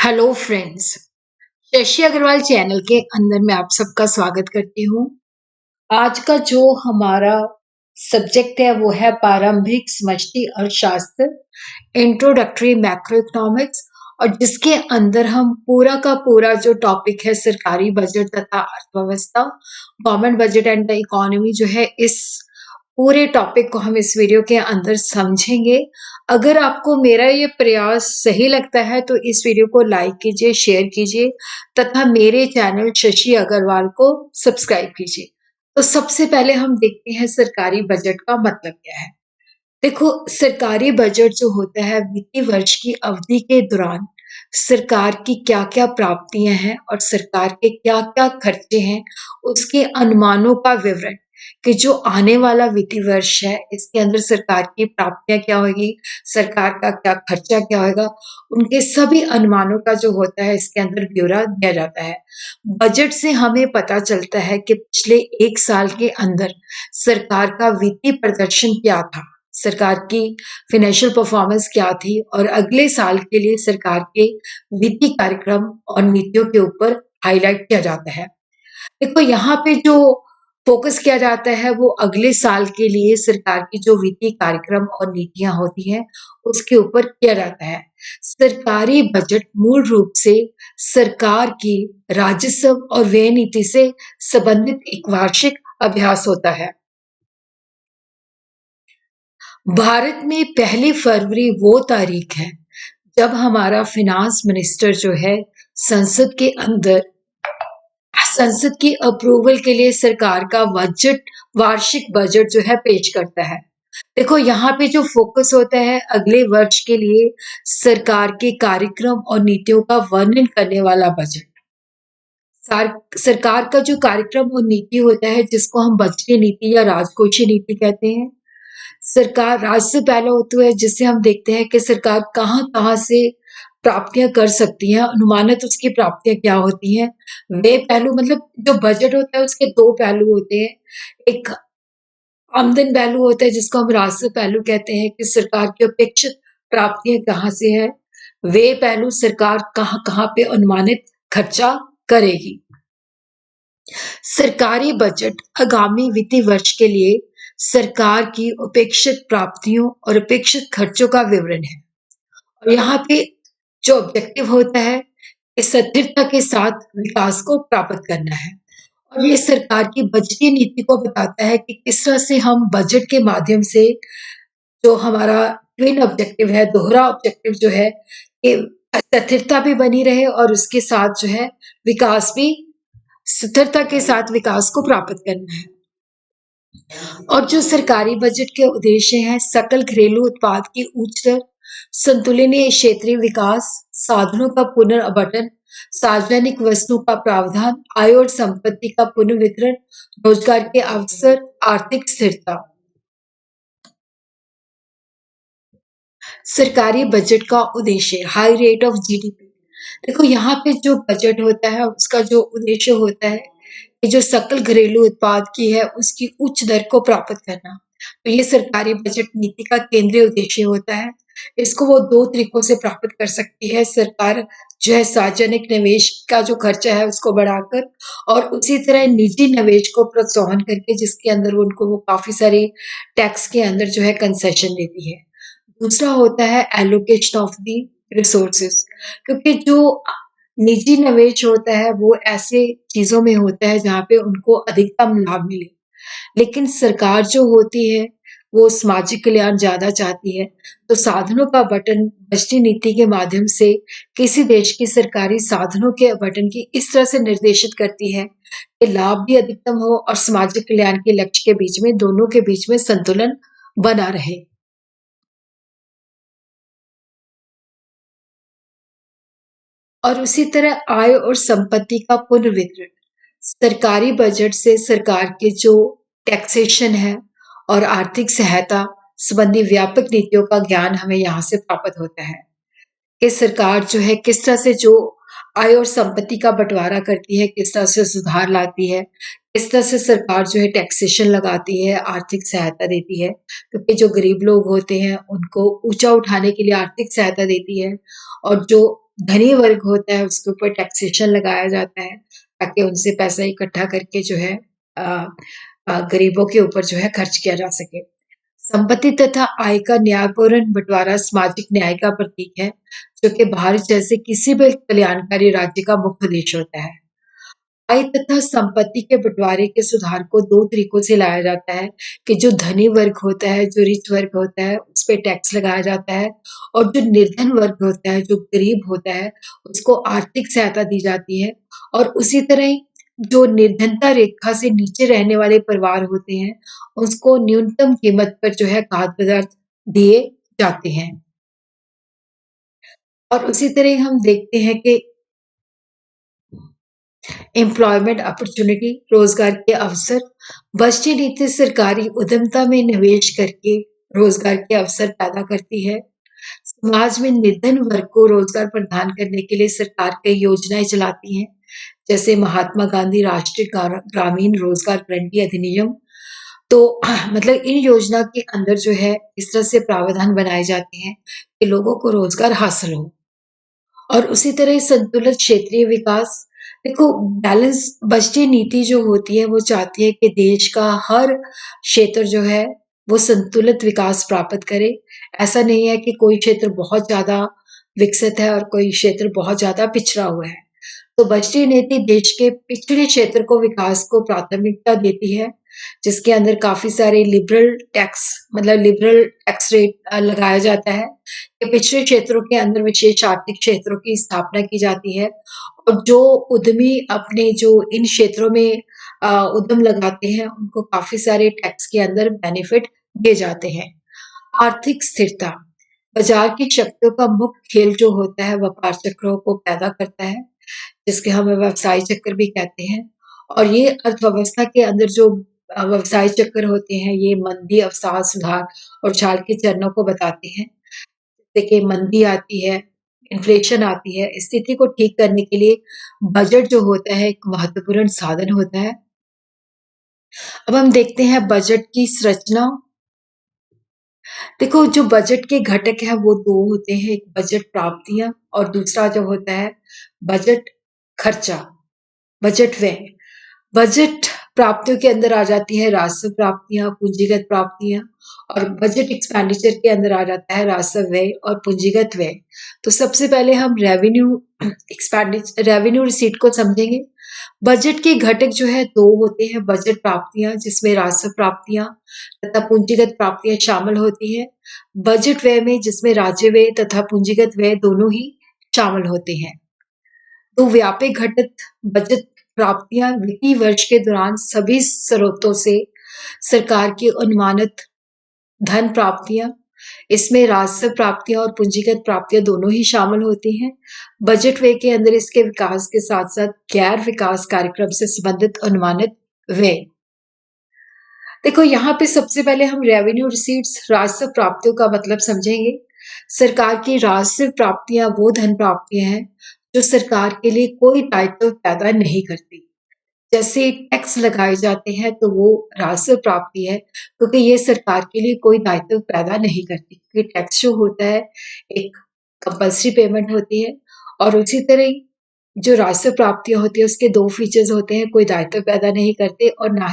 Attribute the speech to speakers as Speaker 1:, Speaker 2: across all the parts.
Speaker 1: Hello friends. Shashi Agarwal channel के अंदर मैं आप सबका स्वागत करती हूँ। आज का जो हमारा सब्जेक्ट है वो है प्रारंभिक समष्टि अर्थशास्त्र, इंट्रोडक्टरी मैक्रो इकोनॉमिक्स, और जिसके अंदर हम पूरा का पूरा जो टॉपिक है सरकारी बजट तथा अर्थव्यवस्था, government budget and the economy जो है, इस पूरे टॉपिक को हम इस वीडियो के अंदर समझेंगे। अगर आपको मेरा ये प्रयास सही लगता है तो इस वीडियो को लाइक कीजिए, शेयर कीजिए तथा मेरे चैनल शशि अग्रवाल को सब्सक्राइब कीजिए। तो सबसे पहले हम देखते हैं सरकारी बजट का मतलब क्या है। देखो, सरकारी बजट जो होता है वित्तीय वर्ष की अवधि के दौरान सरकार की क्या-क्या प्राप्तियां हैं और सरकार के क्या-क्या खर्चे हैं, उसके अनुमानों का विवरण कि जो आने वाला वित्तीय वर्ष है इसके अंदर सरकार की प्राप्तियां क्या होगी, सरकार का क्या खर्चा क्या होगा, उनके सभी अनुमानों का जो होता है इसके अंदर ब्यौरा दिया जाता है। बजट से हमें पता चलता है कि पिछले 1 साल के अंदर सरकार का वित्तीय प्रदर्शन क्या था, सरकार की फाइनेंशियल परफॉर्मेंस क्या थी और अगले साल के लिए सरकार के वित्तीय कार्यक्रम और नीतियों के ऊपर हाईलाइट किया जाता है। देखो, यहाँ पे जो फोकस किया जाता है वो अगले साल के लिए सरकार की जो वित्तीय कार्यक्रम और नीतियां होती हैं उसके ऊपर किया जाता है। सरकारी बजट मूल रूप से सरकार की राजस्व और व्यय नीति से संबंधित एक वार्षिक अभ्यास होता है। भारत में 1 फरवरी वो तारीख है जब हमारा फिनांस मिनिस्टर जो है संसद के अंदर संसद की अप्रूवल के लिए सरकार का वार्षिक बजट जो है पेश करता है। देखो, यहाँ पे जो फोकस होता है अगले वर्ष के लिए सरकार के कार्यक्रम और नीतियों का वर्णन करने वाला बजट। सरकार का जो कार्यक्रम और नीति होता है जिसको हम बजटीय नीति या राजकोषीय नीति कहते हैं। सरकार राजस्व पहला होता है जिससे हम देखते हैं कि सरकार कहाँ-कहाँ से प्राप्तियां कर सकती है, अनुमानित उसकी प्राप्तियां क्या होती हैं। वे पहलू मतलब जो बजट होता है उसके 2 पहलू होते हैं। एक आमदन पहलू होता है जिसको हम राजस्व पहलू कहते हैं कि सरकार की अपेक्षित प्राप्तियां कहाँ से है। वे पहलू सरकार कहाँ-कहाँ पे अनुमानित खर्चा करेगी। सरकारी बजट आगामी वित्तीय वर्ष के लिए सरकार की अपेक्षित प्राप्तियों और अपेक्षित खर्चों का विवरण है। और यहाँ पे जो ऑब्जेक्टिव होता है स्थिरता के साथ विकास को प्राप्त करना है। और ये सरकार की बजटीय नीति को बताता है कि किस तरह से हम बजट के माध्यम से जो हमारा ट्विन ऑब्जेक्टिव है, दोहरा ऑब्जेक्टिव जो है कि स्थिरता भी बनी रहे और उसके साथ जो है विकास भी, स्थिरता के साथ विकास को प्राप्त करना है। और जो सरकारी बजट के उद्देश्य हैं सकल घरेलू उत्पाद की उच्च दर, संतुलनीय क्षेत्रीय विकास, साधनों का पुनर्आवंटन, सार्वजनिक वस्तुओं का प्रावधान, आय और संपत्ति का पुनर्वितरण, रोजगार के अवसर, आर्थिक स्थिरता। सरकारी बजट का उद्देश्य हाई रेट ऑफ जीडीपी। देखो, यहाँ पे जो बजट होता है उसका जो उद्देश्य होता है कि जो सकल घरेलू उत्पाद की है उसकी उच्च दर को प्राप्त करना। तो ये सरकारी बजट नीति का केंद्रीय उद्देश्य होता है। इसको वो 2 तरीकों से प्राप्त कर सकती है सरकार, जो है सार्वजनिक निवेश का जो खर्चा है उसको बढ़ाकर और उसी तरह निजी निवेश को प्रोत्साहन करके, जिसके अंदर उनको वो काफी सारे टैक्स के अंदर जो है कंसेशन देती है। दूसरा होता है एलोकेशन ऑफ द रिसोर्सेज, क्योंकि जो निजी निवेश होता है वो ऐसे चीजों में होता है जहाँ पे उनको अधिकतम लाभ मिले, लेकिन सरकार जो होती है वो सामाजिक कल्याण ज्यादा चाहती है। तो साधनों का बटन बजटीय नीति के माध्यम से किसी देश की सरकारी साधनों के बटन की इस तरह से निर्देशित करती है कि लाभ भी अधिकतम हो और सामाजिक कल्याण के लक्ष्य के बीच में, दोनों के बीच में संतुलन बना रहे। और उसी तरह आय और संपत्ति का पुनर्वितरण। सरकारी बजट से सरकार के जो टैक्सेशन है और आर्थिक सहायता संबंधी व्यापक नीतियों का ज्ञान हमें यहाँ से प्राप्त होता है कि सरकार जो है किस तरह से जो आय और संपत्ति का बंटवारा करती है, किस तरह से सुधार लाती है, किस तरह से सरकार जो है टैक्सेशन लगाती है, आर्थिक सहायता देती है, क्योंकि जो गरीब लोग होते हैं उनको ऊंचा उठाने के लिए आर्थिक सहायता देती है। और जो धनी वर्ग होता है उसके ऊपर टैक्सेशन लगाया जाता है ताकि उनसे पैसा इकट्ठा करके जो है गरीबों के ऊपर जो है खर्च किया जा सके। संपत्ति तथा आय का न्यायपूर्ण बंटवारा सामाजिक न्याय का प्रतीक है, जो कि भारत जैसे किसी भी कल्याणकारी राज्य का मुख्य उद्देश्य होता है। आय तथा संपत्ति के बंटवारे के सुधार को दो तरीकों से लाया जाता है कि जो धनी वर्ग होता है, जो रिच वर्ग होता है, उस पे टैक्स लगाया जाता है और जो निर्धन वर्ग होता है, जो गरीब होता है, उसको आर्थिक सहायता दी जाती है और उसी तरह ही जो निर्धनता रेखा से नीचे रहने वाले परिवार होते हैं, उसको न्यूनतम कीमत पर जो है खाद्य पदार्थ दिए जाते हैं। और उसी तरह ही हम देखते हैं कि एम्प्लॉयमेंट अपॉर्चुनिटी रोजगार के अवसर बजटीय नीति सरकारी उद्यमता में निवेश करके रोजगार के अवसर पैदा करती है। समाज में निर्धन वर्ग को रोजगार प्रदान करने के लिए सरकार कई योजनाएं चलाती है, जैसे महात्मा गांधी राष्ट्रीय ग्रामीण रोजगार गारंटी अधिनियम। तो मतलब इन योजना के अंदर जो है इस तरह से प्रावधान बनाए जाते हैं कि लोगों को रोजगार हासिल हो। और उसी तरह संतुलित क्षेत्रीय विकास, देखो बैलेंस बजटीय नीति जो होती है वो चाहती है कि देश का हर क्षेत्र जो है वो संतुलित विकास प्राप्त करे। ऐसा नहीं है कि कोई क्षेत्र बहुत ज्यादा विकसित है और कोई क्षेत्र बहुत ज्यादा पिछड़ा हुआ है। तो बजटीय नीति देश के पिछड़े क्षेत्र को विकास को प्राथमिकता देती है, जिसके अंदर काफी सारे लिबरल टैक्स रेट लगाया जाता है कि पिछड़े क्षेत्रों के अंदर विशेष आर्थिक क्षेत्रों की स्थापना की जाती है और जो उद्यमी अपने जो इन क्षेत्रों में उद्यम लगाते हैं उनको काफी सारे टैक्स के अंदर बेनिफिट दिए जाते हैं। आर्थिक स्थिरता बाजार की शक्तियों का मुख्य खेल जो होता है व्यापार चक्रों को पैदा करता है, जिसके हम व्यवसाय चक्र भी कहते हैं। और ये अर्थव्यवस्था के अंदर जो व्यवसाय चक्र होते हैं ये मंदी, अवसाद, सुधार और उछाल के चरणों को बताते हैं। देखिए मंदी आती है, इन्फ्लेशन आती है, स्थिति को ठीक करने के लिए बजट जो होता है एक महत्वपूर्ण साधन होता है। अब हम देखते हैं बजट की संरचना। देखो जो बजट के घटक है वो दो होते हैं, एक बजट प्राप्तियां और दूसरा जो होता है बजट खर्चा, बजट व्यय। बजट प्राप्तियों के अंदर आ जाती है राजस्व प्राप्तियां, पूंजीगत प्राप्तियां और बजट एक्सपेंडिचर के अंदर आ जाता है राजस्व व्यय और पूंजीगत व्यय। तो सबसे पहले हम रेवेन्यू रिसीट को समझेंगे। बजट के घटक जो है दो होते हैं, बजट प्राप्तियां जिसमें राजस्व प्राप्तियां तथा पूंजीगत प्राप्तियां शामिल होती है, बजट व्यय में जिसमें राज्य व्यय तथा पूंजीगत व्यय दोनों ही शामिल होते हैं। तो व्यापक घटक बजट प्राप्तियां वित्तीय वर्ष के दौरान सभी स्रोतों से सरकार की अनुमानित धन प्राप्तियां, इसमें राजस्व प्राप्तियां और पूंजीगत प्राप्तियां दोनों ही शामिल होती हैं। बजट व्यय के अंदर इसके विकास के साथ साथ गैर विकास कार्यक्रम से संबंधित अनुमानित व्यय। देखो यहाँ पे सबसे पहले हम रेवेन्यू रिसीट्स राजस्व प्राप्तियों का मतलब समझेंगे। सरकार की राजस्व प्राप्तियां वो धन प्राप्तियां हैं जो सरकार के लिए कोई दायित्व पैदा नहीं करती। जैसे टैक्स लगाए जाते हैं तो वो राजस्व प्राप्ति है क्योंकि ये सरकार के लिए कोई दायित्व पैदा नहीं करती, क्योंकि टैक्स जो होता है एक कंपल्सरी पेमेंट होती है। और उसी तरह ही जो राजस्व प्राप्तियां होती है उसके दो फीचर्स होते हैं, कोई दायित्व पैदा नहीं करते और ना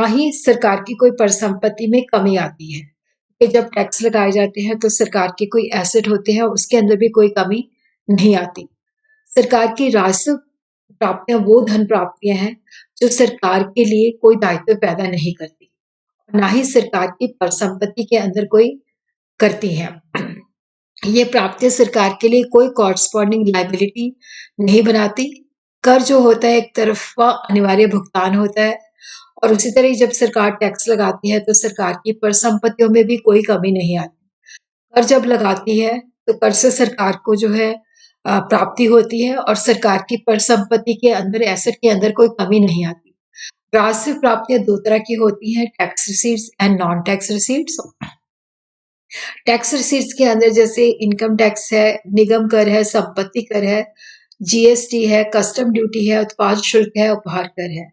Speaker 1: ही सरकार की कोई परिसंपत्ति में कमी आती है कि जब टैक्स लगाए जाते हैं तो सरकार के कोई एसेट होते हैं उसके अंदर भी कोई कमी नहीं आती। सरकार की राजस्व प्राप्तियां वो धन प्राप्तियां हैं जो सरकार के लिए कोई दायित्व पैदा नहीं करती, ना ही सरकार की परिसंपत्ति के अंदर कोई करती है। ये प्राप्तियां सरकार के लिए कोई कॉरस्पॉन्डिंग लायबिलिटी नहीं बनाती। कर जो होता है एक तरफा अनिवार्य भुगतान होता है और उसी तरह ही जब सरकार टैक्स लगाती है तो सरकार की परिसंपत्तियों में भी कोई कमी नहीं आती। कर जब लगाती है तो कर से सरकार को जो है प्राप्ति होती है और सरकार की परिसंपत्ति के अंदर एसेट के अंदर कोई कमी नहीं आती। राजस्व प्राप्तियां दो तरह की होती हैं, tax receipts and non tax receipts. Tax receipts के अंदर जैसे इनकम टैक्स है, निगम कर है, संपत्ति कर है, जीएसटी है, कस्टम ड्यूटी है, उत्पाद शुल्क है, उपहार कर है।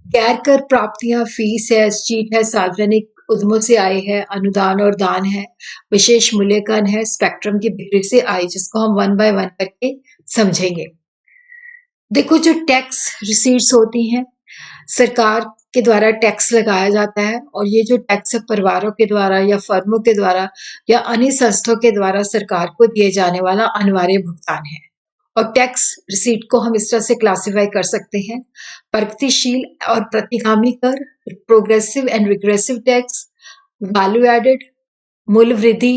Speaker 1: गैर कर प्राप्तियां फीस है, चीट है, सार्वजनिक उद्यमों से आय है, अनुदान और दान है, विशेष मूल्यांकन है, स्पेक्ट्रम की बिक्री से आय, जिसको हम वन बाय वन करके समझेंगे। देखो, जो टैक्स रिसीट्स होती हैं, सरकार के द्वारा टैक्स लगाया जाता है, और ये जो टैक्स है परिवारों के द्वारा या फर्मों के द्वारा या अन्य संस्थाओं के द्वारा सरकार को दिए जाने वाला अनिवार्य भुगतान है। और टैक्स रिसीट को हम इस तरह से क्लासिफाई कर सकते हैं: प्रगतिशील और प्रतिगामी कर, progressive and regressive tax, value added, मूल्य वृद्धि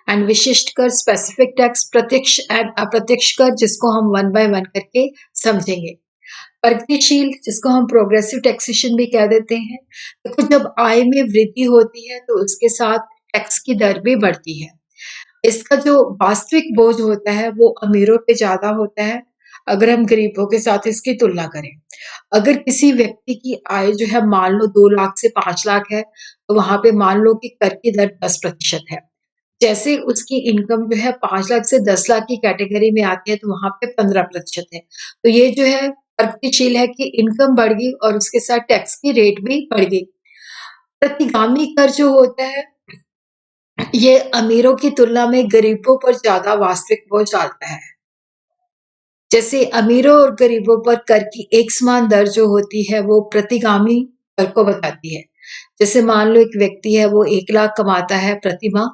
Speaker 1: एंड विशिष्ट कर, स्पेसिफिक टैक्स, प्रत्यक्ष एंड अप्रत्यक्ष कर, जिसको हम वन बाय वन करके समझेंगे। प्रगतिशील, जिसको हम प्रोग्रेसिव टैक्सेशन भी कह देते हैं। देखो, जब आय में वृद्धि होती है तो उसके साथ टैक्स की दर भी बढ़ती है। इसका जो वास्तविक बोझ होता है वो अमीरों पे ज्यादा होता है अगर हम गरीबों के साथ इसकी तुलना करें। अगर किसी व्यक्ति की आय जो है मान लो 2 लाख से 5 लाख है, तो वहां पे मान लो कि कर की दर 10% है। जैसे उसकी इनकम जो है 5 लाख से 10 लाख की कैटेगरी में आती है, तो वहां पे 15% है। तो ये जो है प्रगतिशील है कि इनकम बढ़ गई और उसके साथ टैक्स की रेट भी बढ़ गई। प्रतिगामी कर जो होता है, ये अमीरों की तुलना में गरीबों पर ज्यादा वास्तविक बोझ डालता है। जैसे अमीरों और गरीबों पर कर की एक समान दर जो होती है वो प्रतिगामी कर को बताती है। जैसे मान लो एक व्यक्ति है, वो 1 लाख कमाता है प्रति माह,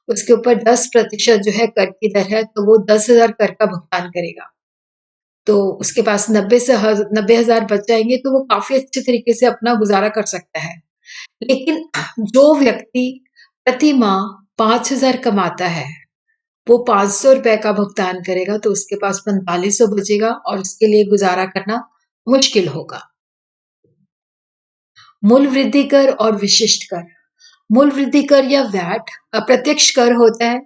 Speaker 1: उसके ऊपर 10% जो है कर की दर है, तो वो 10,000 कर का भुगतान करेगा। तो उसके पास 90,000 बच जाएंगे, तो वो काफी अच्छे तरीके से अपना गुजारा कर सकता है। लेकिन जो व्यक्ति प्रति माह 5,000 कमाता है, वो 500 रुपए का भुगतान करेगा, तो उसके पास 4500 बचेगा और उसके लिए गुजारा करना मुश्किल होगा। मूल्य वृद्धि कर और विशिष्ट कर। मूल्य वृद्धि कर या वैट अप्रत्यक्ष कर होता है,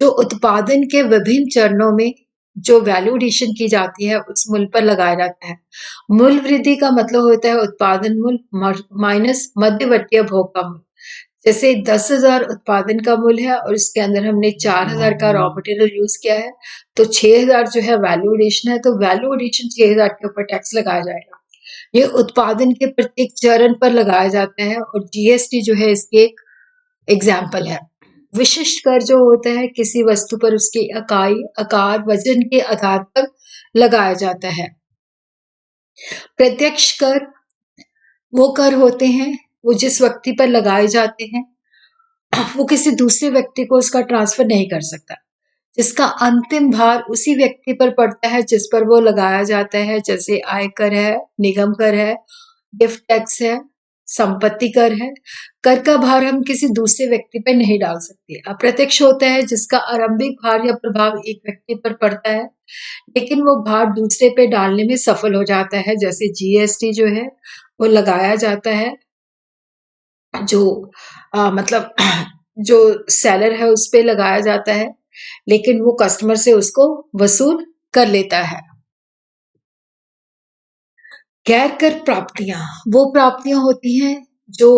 Speaker 1: जो उत्पादन के विभिन्न चरणों में जो वैल्यू एडिशन की जाती है उस मूल्य पर लगाया जाता है। मूल्य वृद्धि का मतलब होता है उत्पादन मूल्य माइनस मध्यवर्ती भोग का मूल्य। जैसे 10,000 उत्पादन का मूल्य है और इसके अंदर हमने 4,000 का रॉ मटेरियल यूज किया है, तो 6,000 जो है वैल्यू एडिशन है, तो वैल्यू एडिशन 6,000 के ऊपर टैक्स लगाया जाएगा। ये उत्पादन के प्रत्येक चरण पर लगाया जाता है और जीएसटी जो है इसकी एक एग्जाम्पल है। विशिष्ट कर जो होता है किसी वस्तु पर उसकी इकाई, आकार, वजन के आधार पर लगाया जाता है। प्रत्यक्ष कर वो कर होते हैं, वो जिस व्यक्ति पर लगाए जाते हैं, वो किसी दूसरे व्यक्ति को उसका ट्रांसफर नहीं कर सकता, जिसका अंतिम भार उसी व्यक्ति पर पड़ता है जिस पर वो लगाया जाता है। जैसे आयकर है, निगम कर है, गिफ्ट टैक्स है, संपत्ति कर है। कर का भार हम किसी दूसरे व्यक्ति पे नहीं डाल सकते। अप्रत्यक्ष होता है जिसका आरंभिक भार या प्रभाव एक व्यक्ति पर पड़ता है, लेकिन वो भार दूसरे पे डालने में सफल हो जाता है। जैसे जीएसटी जो है वो लगाया जाता है, जो मतलब जो सेलर है उस पे लगाया जाता है, लेकिन वो कस्टमर से उसको वसूल कर लेता है। गैर कर प्राप्तियां वो प्राप्तियां होती हैं जो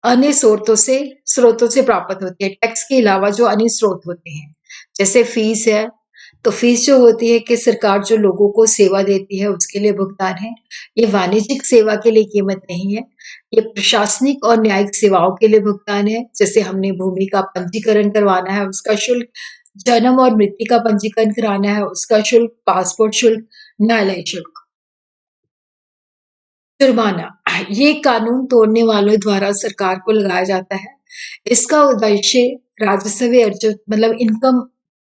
Speaker 1: अन्य स्रोतों से प्राप्त होती है, टैक्स के अलावा जो अन्य स्रोत होते हैं। जैसे फीस है, तो फीस जो होती है कि सरकार जो लोगों को सेवा देती है उसके लिए भुगतान है। ये वाणिज्यिक सेवा के लिए कीमत नहीं है, ये प्रशासनिक और न्यायिक सेवाओं के लिए भुगतान है। जैसे हमने भूमि का पंजीकरण करवाना है उसका शुल्क, जन्म और मृत्यु का पंजीकरण कराना है उसका शुल्क, पासपोर्ट शुल्क, न्यायालय शुल्क। जुर्माना ये कानून तोड़ने वालों द्वारा सरकार को लगाया जाता है। इसका उद्देश्य राजस्व अर्जित मतलब इनकम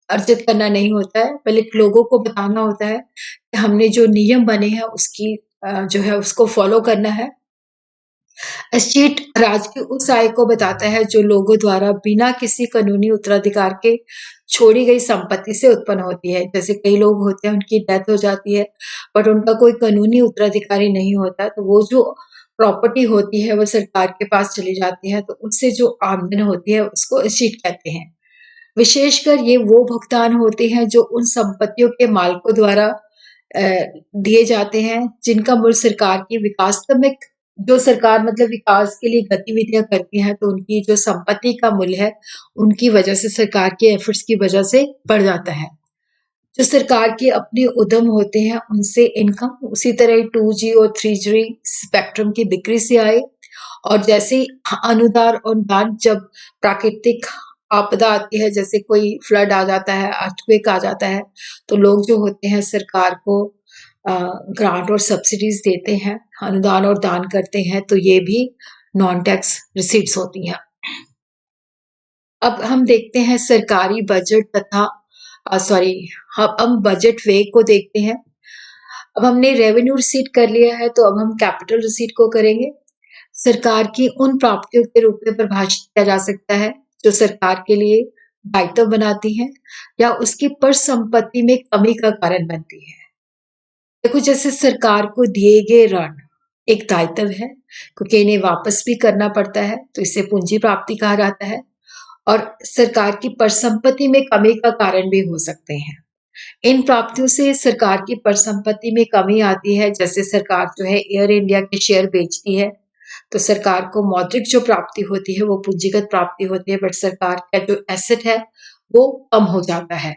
Speaker 1: अर्जित करना नहीं होता है, बल्कि लोगों को बताना होता है कि हमने जो नियम बने हैं उसकी जो है उसको फॉलो करना है। एस्टेट राज्य की उस आय को बताता है जो लोगों द्वारा बिना किसी कानूनी उत्तराधिकार के छोड़ी गई संपत्ति से उत्पन्न होती है। जैसे कई लोग होते हैं उनकी डेथ हो जाती है, बट उनका कोई कानूनी उत्तराधिकारी नहीं होता, तो वो जो प्रॉपर्टी होती है वो सरकार के पास चली जाती है, तो उससे जो आमदन होती है उसको एस्टेट कहते हैं। विशेषकर ये वो भुगतान होते हैं जो उन संपत्तियों के मालिकों द्वारा दिए जाते हैं जिनका मूल्य सरकार की विकासात्मक जो सरकार मतलब विकास के लिए गतिविधियां करती है, तो उनकी जो संपत्ति का मूल्य है उनकी वजह से सरकार के एफर्ट्स की वजह से बढ़ जाता है। जो सरकार के अपने उद्यम होते हैं उनसे इनकम, उसी तरह 2G और 3G स्पेक्ट्रम की बिक्री से आए, और जैसे ही अनुदान अनुदान जब प्राकृतिक आपदा आती है, जैसे कोई फ्लड आ जाता है, अर्थक्वेक आ जाता है, तो लोग जो होते हैं सरकार को अ, ग्रांट और सब्सिडीज देते हैं, अनुदान और दान करते हैं, तो ये भी नॉन टैक्स रिसीट्स होती हैं। अब हम देखते हैं सरकारी बजट तथा सॉरी हम बजट वे को देखते हैं। अब हमने रेवेन्यू रिसीट कर लिया है, तो अब हम कैपिटल रिसीट को करेंगे। सरकार की उन प्राप्तियों के रूप में परिभाषित किया जा सकता है जो सरकार के लिए दायित्व बनाती हैं या उसकी परिसंपत्ति में कमी का कारण बनती है। देखो, जैसे सरकार को दिए गए ऋण एक दायित्व है, क्योंकि इन्हें वापस भी करना पड़ता है, तो इसे पूंजी प्राप्ति कहा जाता है। और सरकार की परिसंपत्ति में कमी का कारण भी हो सकते हैं। इन प्राप्तियों से सरकार की परिसंपत्ति में कमी आती है, जैसे सरकार जो है एयर इंडिया के शेयर बेचती है, तो सरकार को मौद्रिक जो प्राप्ति होती है वो पूंजीगत प्राप्ति होती है, बट सरकार का जो एसेट है वो कम हो जाता है।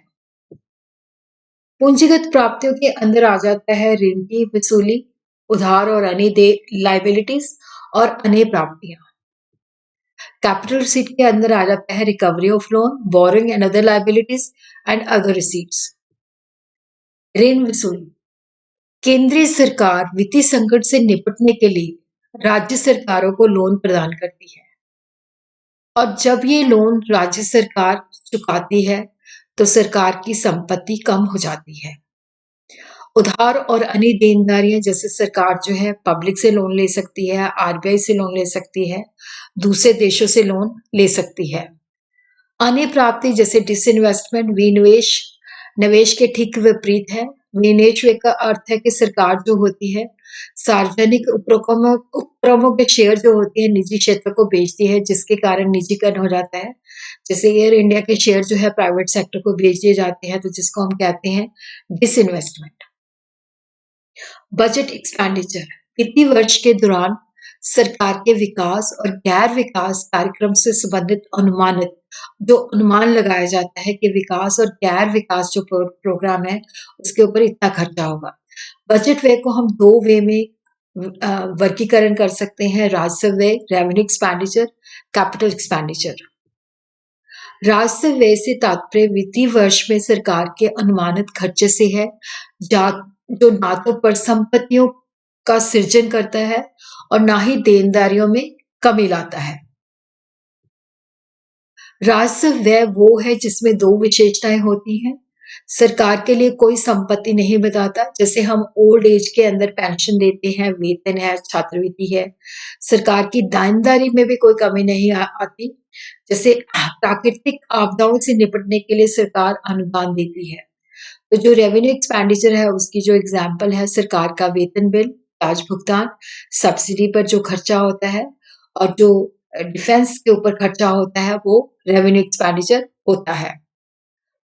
Speaker 1: पूंजीगत प्राप्तियों के अंदर आ जाता है ऋण की वसूली, उधार और अन्य लाइबिलिटीज और अन्य प्राप्तियां। कैपिटल रिसीट के अंदर आ जाता है recovery of loan, borrowing and other liabilities and other receipts. ऋण वसूली, केंद्रीय सरकार वित्तीय संकट से निपटने के लिए राज्य सरकारों को लोन प्रदान करती है, और जब ये लोन राज्य सरकार चुकाती है तो सरकार की संपत्ति कम हो जाती है। उधार और अन्य देनदारियां, जैसे सरकार जो है पब्लिक से लोन ले सकती है, आरबीआई से लोन ले सकती है, दूसरे देशों से लोन ले सकती है। अन्य प्राप्ति जैसे डिसइन्वेस्टमेंट, विनिवेश निवेश के ठीक विपरीत है। विनिवेश का अर्थ है कि सरकार जो होती है सार्वजनिक उपक्रमों के शेयर जो होते हैं निजी क्षेत्र को बेचती है, जिसके कारण निजीकरण हो जाता है। जैसे एयर इंडिया के शेयर जो है प्राइवेट सेक्टर को बेच दिए जाते हैं, तो जिसको हम कहते हैं डिसइन्वेस्टमेंट। बजट एक्सपेंडिचर, वित्तीय वर्ष के दौरान सरकार के विकास और गैर विकास कार्यक्रम से संबंधित अनुमानित जो अनुमान लगाया जाता है कि विकास और गैर विकास जो प्रोग्राम है उसके ऊपर इतना खर्चा होगा। बजट व्यय को हम दो वे में वर्गीकरण कर सकते हैं, राजस्व व्यय रेवेन्यू एक्सपेंडिचर, कैपिटल एक्सपेंडिचर। राजस्व व्यय से तात्पर्य वित्तीय वर्ष में सरकार के अनुमानित खर्चे से है, जो ना तो परिसंपत्तियों का सृजन करता है और ना ही देनदारियों में कमी लाता है। राजस्व व्यय वो है जिसमें दो विशेषताएं होती हैं। सरकार के लिए कोई संपत्ति नहीं बताता, जैसे हम ओल्ड एज के अंदर पेंशन देते हैं, वेतन है, छात्रवृत्ति है। सरकार की दानदारी में भी कोई कमी नहीं आती। जैसे प्राकृतिक आपदाओं से निपटने के लिए सरकार अनुदान देती है। तो जो रेवेन्यू एक्सपेंडिचर है उसकी जो एग्जाम्पल है सरकार का वेतन बिल, ब्याज भुगतान, सब्सिडी पर जो खर्चा होता है, और जो डिफेंस के ऊपर खर्चा होता है वो रेवेन्यू एक्सपेंडिचर होता है।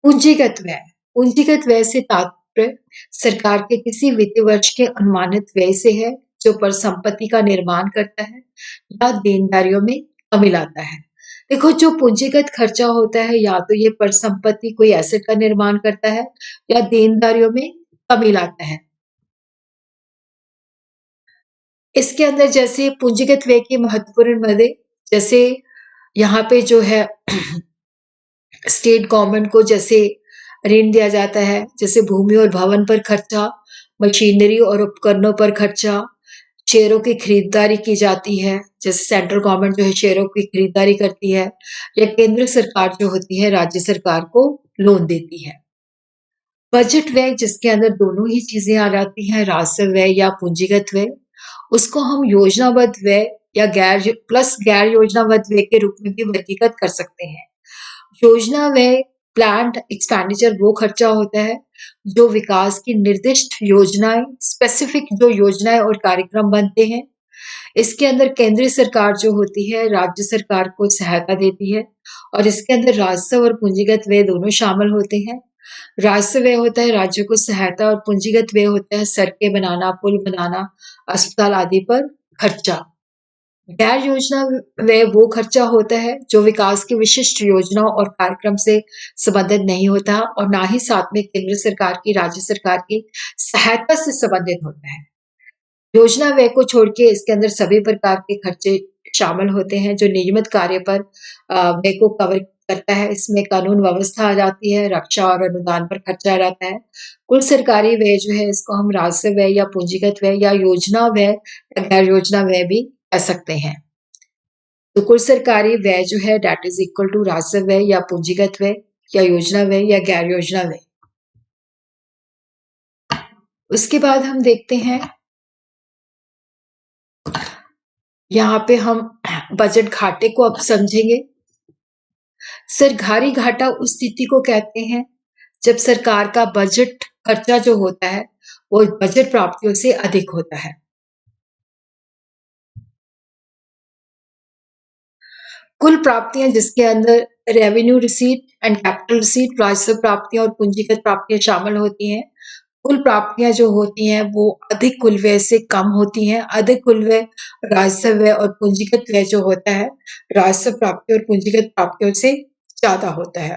Speaker 1: पूंजीगत व्यय, पूंजीगत व्यय से तात्पर्य सरकार के किसी वित्तीय वर्ष के अनुमानित व्यय से है, जो परिसंपत्ति का निर्माण करता है या देनदारियों में कमी लाता है। देखो, जो पूंजीगत खर्चा होता है या तो ये परिसंपत्ति कोई एसेट का निर्माण करता है या देनदारियों में कमी लाता है। इसके अंदर जैसे पूंजीगत व्यय की महत्वपूर्ण मदे, जैसे यहाँ पे जो है स्टेट गवर्नमेंट को जैसे ऋण दिया जाता है, जैसे भूमि और भवन पर खर्चा, मशीनरी और उपकरणों पर खर्चा, शेयरों की खरीदारी की जाती है, जैसे सेंट्रल गवर्नमेंट जो है शेयरों की खरीदारी करती है, या केंद्र सरकार जो होती है राज्य सरकार को लोन देती है। बजट व्यय जिसके अंदर दोनों ही चीजें आ जाती हैं, राजस्व व्यय या पूंजीगत व्यय, उसको हम योजनाबद्ध व्यय या गैर योजनाबद्ध व्यय के रूप में भी वर्गीकृत कर सकते हैं। योजना व्यय प्लान्ड एक्सपेंडिचर वो खर्चा होता है जो विकास की निर्दिष्ट योजनाएं, स्पेसिफिक जो योजनाएं और कार्यक्रम बनते हैं, इसके अंदर केंद्रीय सरकार जो होती है राज्य सरकार को सहायता देती है, और इसके अंदर राजस्व और पूंजीगत व्यय दोनों शामिल होते हैं। राजस्व व्यय होता है राज्यों को सहायता, और पूंजीगत व्यय होता है सड़कें बनाना, पुल बनाना, अस्पताल आदि पर खर्चा। गैर योजना व्यय वो खर्चा होता है जो विकास की विशिष्ट योजनाओं और कार्यक्रम से संबंधित नहीं होता, और ना ही साथ में केंद्र सरकार की, राज्य सरकार की सहायता से संबंधित होता है। योजना व्यय को छोड़ के इसके अंदर सभी प्रकार के खर्चे शामिल होते हैं जो नियमित कार्य पर व्यय को कवर करता है। इसमें कानून व्यवस्था आ जाती है, रक्षा और अनुदान पर खर्चा आ जाता है। कुल सरकारी व्यय जो है इसको हम राजस्व व्यय या पूंजीगत व्यय या योजना व्यय या गैर योजना व्यय भी कह सकते हैं। तो कुल सरकारी व्यय जो है दैट इज इक्वल टू राजस्व व्यय या पूंजीगत व्यय या योजना व्यय या गैर योजना व्यय। उसके बाद हम देखते हैं यहाँ पे हम बजट घाटे को अब समझेंगे। सरकारी घाटा उस स्थिति को कहते हैं जब सरकार का बजट खर्चा जो होता है वो बजट प्राप्तियों से अधिक होता है। कुल प्राप्तियां जिसके अंदर revenue receipt and capital receipt, राजस्व प्राप्तियां और पूंजीगत प्राप्तियां शामिल होती हैं। कुल प्राप्तियां जो होती हैं वो अधिक कुल व्यय से कम होती हैं। अधिक कुल व्यय राजस्व व्यय और पूंजीगत व्यय जो होता है राजस्व प्राप्ति और पूंजीगत प्राप्तियों से ज्यादा होता है।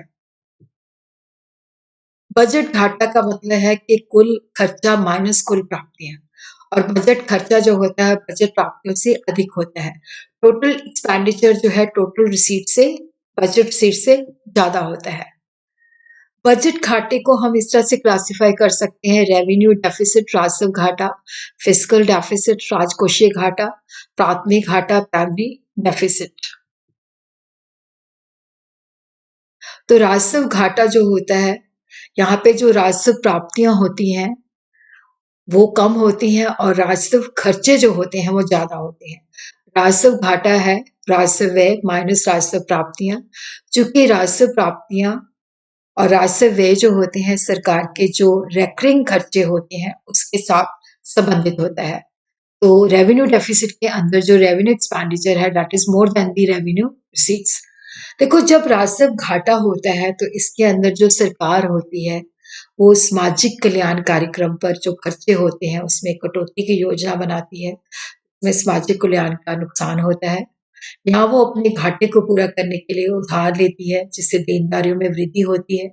Speaker 1: बजट घाटा का मतलब है कि कुल खर्चा माइनस कुल प्राप्तियां, और बजट खर्चा जो होता है बजट प्राप्तियों से अधिक होता है। टोटल एक्सपेंडिचर जो है टोटल रिसीट से बजट रिसीट से ज्यादा होता है। बजट घाटे को हम इस तरह से क्लासिफाई कर सकते हैं: रेवेन्यू डेफिसिट राजस्व घाटा, फिस्कल डेफिसिट राजकोषीय घाटा, प्राथमिक घाटा प्राइमरी डेफिसिट। तो राजस्व घाटा जो होता है यहाँ पे जो राजस्व प्राप्तियां होती हैं वो कम होती हैं और राजस्व खर्चे जो होते हैं वो ज्यादा होते हैं। राजस्व घाटा है राजस्व व्यय माइनस राजस्व प्राप्तियां। चूंकि राजस्व प्राप्तियां और राजस्व व्यय जो होते हैं सरकार के जो रेकरिंग खर्चे होते हैं उसके साथ संबंधित होता है। तो रेवेन्यू डेफिसिट के अंदर जो रेवेन्यू एक्सपेंडिचर है that is more than the revenue receipts. देखो, जब राजस्व घाटा होता है तो इसके अंदर जो सरकार होती है वो सामाजिक कल्याण कार्यक्रम पर जो खर्चे होते हैं उसमें कटौती की योजना बनाती है। इसमें सामाजिक कल्याण का नुकसान होता है। यहाँ वो अपने घाटे को पूरा करने के लिए उधार लेती है जिससे देनदारियों में वृद्धि होती है,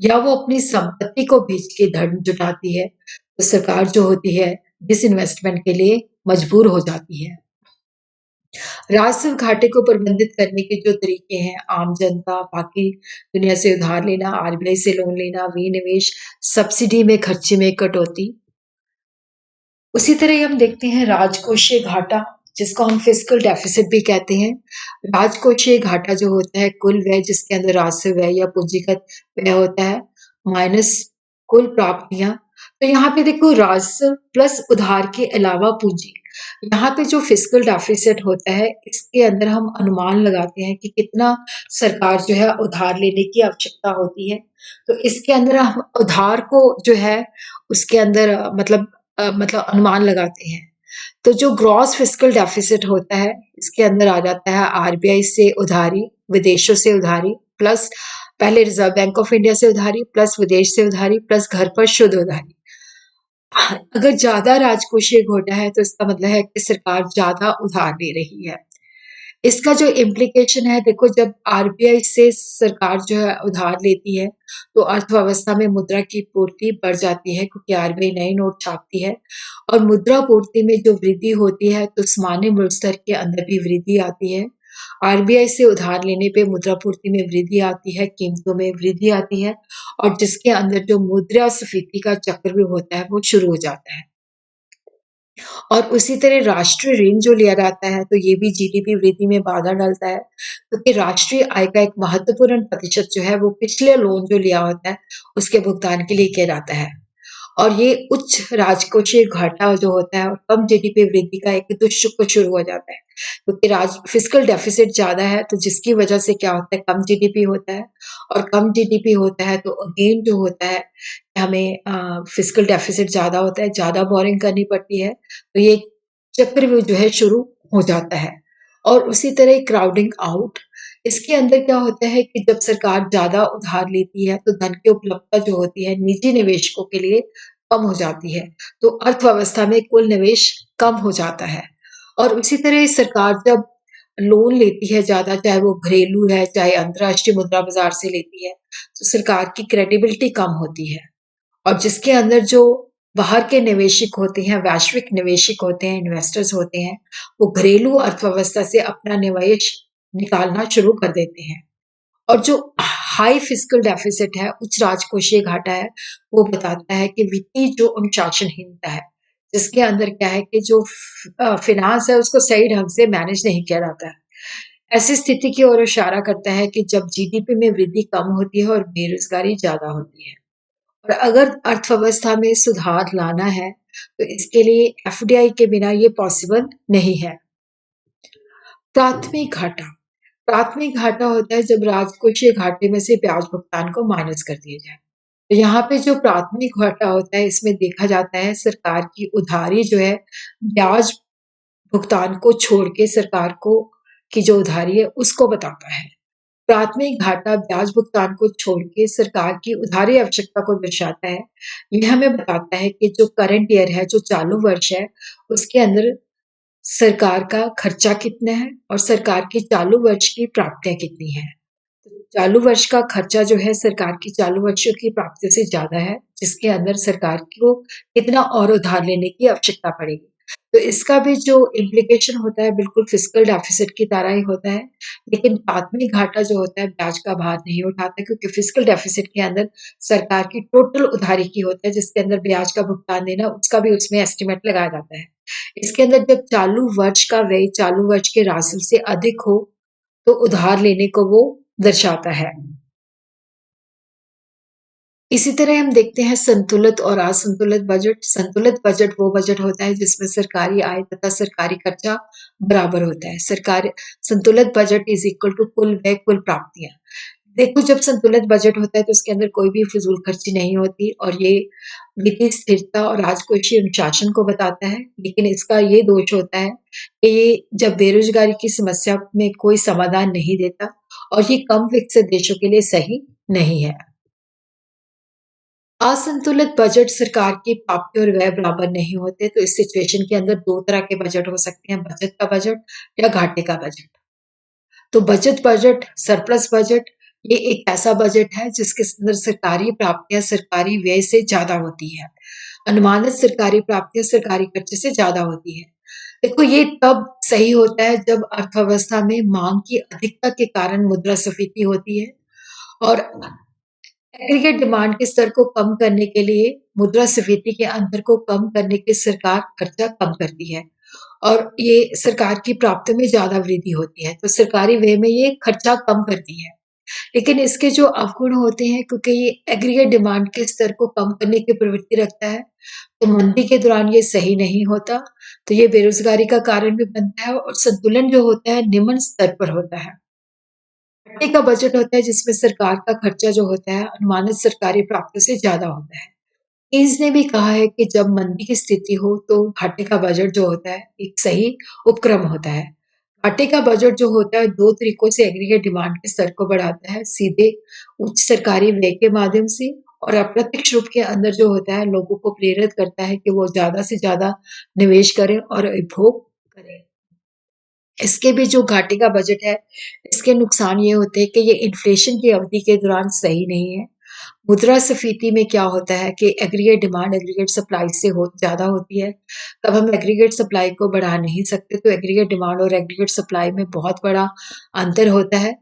Speaker 1: या वो अपनी संपत्ति को बेच के धन जुटाती है। तो सरकार जो होती है डिसइन्वेस्टमेंट के लिए मजबूर हो जाती है। राजस्व घाटे को प्रबंधित करने के जो तरीके हैं, आम जनता, बाकी दुनिया से उधार लेना, आरबीआई से लोन लेना, विनिवेश, सब्सिडी में खर्चे में कटौती। उसी तरह ही हम देखते हैं राजकोषीय घाटा, जिसको हम फिस्कल डेफिसिट भी कहते हैं। राजकोषीय घाटा जो होता है कुल व्यय जिसके अंदर राजस्व व्यय या पूंजीगत व्यय होता है माइनस कुल प्राप्तियां। तो यहाँ पे देखो राजस्व प्लस उधार के अलावा पूंजी। यहाँ पे जो फिस्कल डेफिसिट होता है इसके अंदर हम अनुमान लगाते हैं कि कितना सरकार जो है उधार लेने की आवश्यकता होती है। तो इसके अंदर हम उधार को जो है उसके अंदर मतलब अनुमान लगाते हैं। तो जो ग्रॉस फिस्कल डेफिसिट होता है इसके अंदर आ जाता है आरबीआई से उधारी, विदेशों से उधारी, प्लस पहले रिजर्व बैंक ऑफ इंडिया से उधारी, प्लस विदेश से उधारी, प्लस घर पर शुद्ध उधारी। अगर ज्यादा राजकोषीय घाटा है तो इसका मतलब है कि सरकार ज्यादा उधार ले रही है। इसका जो इम्प्लीकेशन है, देखो, जब आरबीआई से सरकार जो है उधार लेती है तो अर्थव्यवस्था में मुद्रा की पूर्ति बढ़ जाती है क्योंकि आरबीआई नए नोट छापती है, और मुद्रा पूर्ति में जो वृद्धि होती है तो सामान्य मुल्क स्तर के अंदर भी वृद्धि आती है। आरबीआई से उधार लेने पे मुद्रा पूर्ति में वृद्धि आती है, कीमतों में वृद्धि आती है, और जिसके अंदर जो मुद्रास्फीति का चक्र भी होता है वो शुरू हो जाता है। और उसी तरह राष्ट्रीय ऋण जो लिया जाता है तो ये भी जीडीपी वृद्धि में बाधा डालता है, क्योंकि राष्ट्रीय आय का एक महत्वपूर्ण प्रतिशत जो है वो पिछले लोन जो लिया होता है उसके भुगतान के लिए किया जाता है। और ये उच्च राजकोषीय घाटा जो होता है और कम जीडीपी वृद्धि का एक दुष्चक्र शुरू हो जाता है, क्योंकि राज फिस्कल डेफिसिट ज्यादा है तो जिसकी वजह से क्या होता है कम जीडीपी होता है, और कम जीडीपी होता है तो अगेन जो होता है हमें फिस्कल डेफिसिट ज्यादा होता है, ज्यादा बोरिंग करनी पड़ती है, तो ये चक्र जो है शुरू हो जाता है। और उसी तरह क्राउडिंग आउट, इसके अंदर क्या होता है कि जब सरकार ज्यादा उधार लेती है तो धन की उपलब्धता जो होती है निजी निवेशकों के लिए कम हो जाती है, तो अर्थव्यवस्था में कुल निवेश कम हो जाता है। और उसी तरह सरकार जब लोन लेती है ज्यादा, चाहे वो घरेलू है चाहे अंतर्राष्ट्रीय मुद्रा बाजार से लेती है, तो सरकार की क्रेडिबिलिटी कम होती है, और जिसके अंदर जो बाहर के निवेशक होते हैं, वैश्विक निवेशक होते हैं, इन्वेस्टर्स होते हैं, वो घरेलू अर्थव्यवस्था से अपना निवेश निकालना शुरू कर देते हैं। और जो हाई फिस्कल डेफिसिट है, उच्च राजकोषीय घाटा है, वो बताता है कि वित्तीय जो अनुशासनहीनता है, जिसके अंदर क्या है कि जो फिनांस है उसको सही ढंग से मैनेज नहीं किया जाता है। ऐसी स्थिति की ओर इशारा करता है कि जब जीडीपी में वृद्धि कम होती है और बेरोजगारी ज्यादा होती है। और अगर अर्थव्यवस्था में सुधार लाना है, तो इसके लिए एफडीआई के बिना ये पॉसिबल नहीं है। प्राथमिक घाटा। प्राथमिक घाटा होता है जब राजकोषीय घाटे में से ब्याज भुगतान को माइनस कर दिया जाए। तो यहाँ पे जो प्राथमिक घाटा होता है, इसमें देखा जाता है सरकार की उधारी जो है, ब्याज भुगतान को छोड़ के सरकार को की जो उधारी है उसको बताता है। प्राथमिक घाटा ब्याज भुगतान को छोड़ के सरकार की उधारी आवश्यकता को दर्शाता है। यह हमें बताता है कि जो करंट ईयर है, जो चालू वर्ष है, उसके अंदर सरकार का खर्चा कितना है और सरकार की चालू वर्ष की प्राप्तियाँ कितनी हैं। चालू वर्ष का खर्चा जो है सरकार की चालू वर्षों की प्राप्तियों से ज़्यादा है, जिसके अंदर सरकार को कितना और उधार लेने की आवश्यकता पड़ेगी। तो इसका भी जो इम्प्लीकेशन होता है बिल्कुल फिस्कल डेफिसिट की तरह ही होता है, लेकिन प्राथमिक घाटा जो होता है ब्याज का भार नहीं उठाता, क्योंकि फिस्कल डेफिसिट के अंदर सरकार की टोटल उधारी की होता है, जिसके अंदर ब्याज का भुगतान देना उसका भी उसमें एस्टीमेट लगाया जाता है। इसके अंदर जब चालू वर्ष का व्यय चालू वर्ष के राशि से अधिक हो, तो उधार लेने को वो दर्शाता है। इसी तरह हम देखते हैं संतुलित और असंतुलित बजट। संतुलित बजट वो बजट होता है जिसमें सरकारी आय तथा सरकारी खर्चा बराबर होता है। सरकार संतुलित बजट इज इक्वल टू कुल व्यय कुल प्राप्तियां। देखो, जब संतुलित बजट होता है तो उसके अंदर कोई भी फिजूल खर्ची नहीं होती और ये वित्तीय स्थिरता और राजकोषीय अनुशासन को बताता है। लेकिन इसका ये दोष होता है कि ये जब बेरोजगारी की समस्या में कोई समाधान नहीं देता और ये कम विकसित देशों के लिए सही नहीं है। असंतुलित बजट सरकार की प्राप्ति और व्यय बराबर नहीं होते, तो इस सिचुएशन के अंदर दो तरह के बजट हो सकते हैं, बचत का बजट या घाटे का बजट। तो बचत बजट, सरप्लस बजट, ये एक ऐसा बजट है जिसके अंदर सरकारी प्राप्तियां सरकारी व्यय से ज्यादा होती है। अनुमानित सरकारी प्राप्तियां सरकारी खर्चे से ज्यादा होती है। देखो, ये तब सही होता है जब अर्थव्यवस्था में मांग की अधिकता के कारण मुद्रास्फीति होती है और एग्रीगेट डिमांड के स्तर को कम करने के लिए मुद्रास्फीति के अंतर को कम करने के सरकार खर्चा कम करती है और ये सरकार की प्राप्तियों में ज्यादा वृद्धि होती है, तो सरकारी व्यय में ये खर्चा कम करती है। लेकिन इसके जो अवगुण होते हैं, क्योंकि ये एग्रीगेट डिमांड के स्तर को कम करने की प्रवृत्ति रखता है, तो मंदी के दौरान ये सही नहीं होता, तो ये बेरोजगारी का कारण भी बनता है और संतुलन जो होता है निम्न स्तर पर होता है। घाटे का बजट होता है जिसमें सरकार का खर्चा जो होता है अनुमानित सरकारी प्राप्तियों से ज्यादा होता है। केन्स ने भी कहा है कि जब मंदी की स्थिति हो तो घाटे का बजट जो होता है एक सही उपक्रम होता है। घाटे का बजट जो होता है दो तरीकों से एग्रीगेट डिमांड के स्तर को बढ़ाता है, सीधे उच्च सरकारी व्यय के माध्यम से, और अप्रत्यक्ष रूप के अंदर जो होता है लोगों को प्रेरित करता है कि वो ज्यादा से ज्यादा निवेश करें और उपभोग करें। इसके भी जो घाटे का बजट है, इसके नुकसान ये होते हैं कि ये इन्फ्लेशन की अवधि के दौरान सही नहीं है। मुद्रास्फीति में क्या होता है कि एग्रीगेट डिमांड एग्रीगेट सप्लाई से हो ज़्यादा होती है, तब हम एग्रीगेट सप्लाई को बढ़ा नहीं सकते, तो एग्रीगेट डिमांड और एग्रीगेट सप्लाई में बहुत बड़ा अंतर होता है।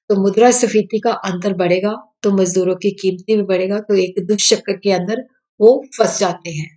Speaker 1: तो मुद्रास्फीति का अंतर बढ़ेगा, तो मज़दूरों की कीमतें भी बढ़ेगा, तो एक दुष्चक्र के अंदर वो फँस जाते हैं।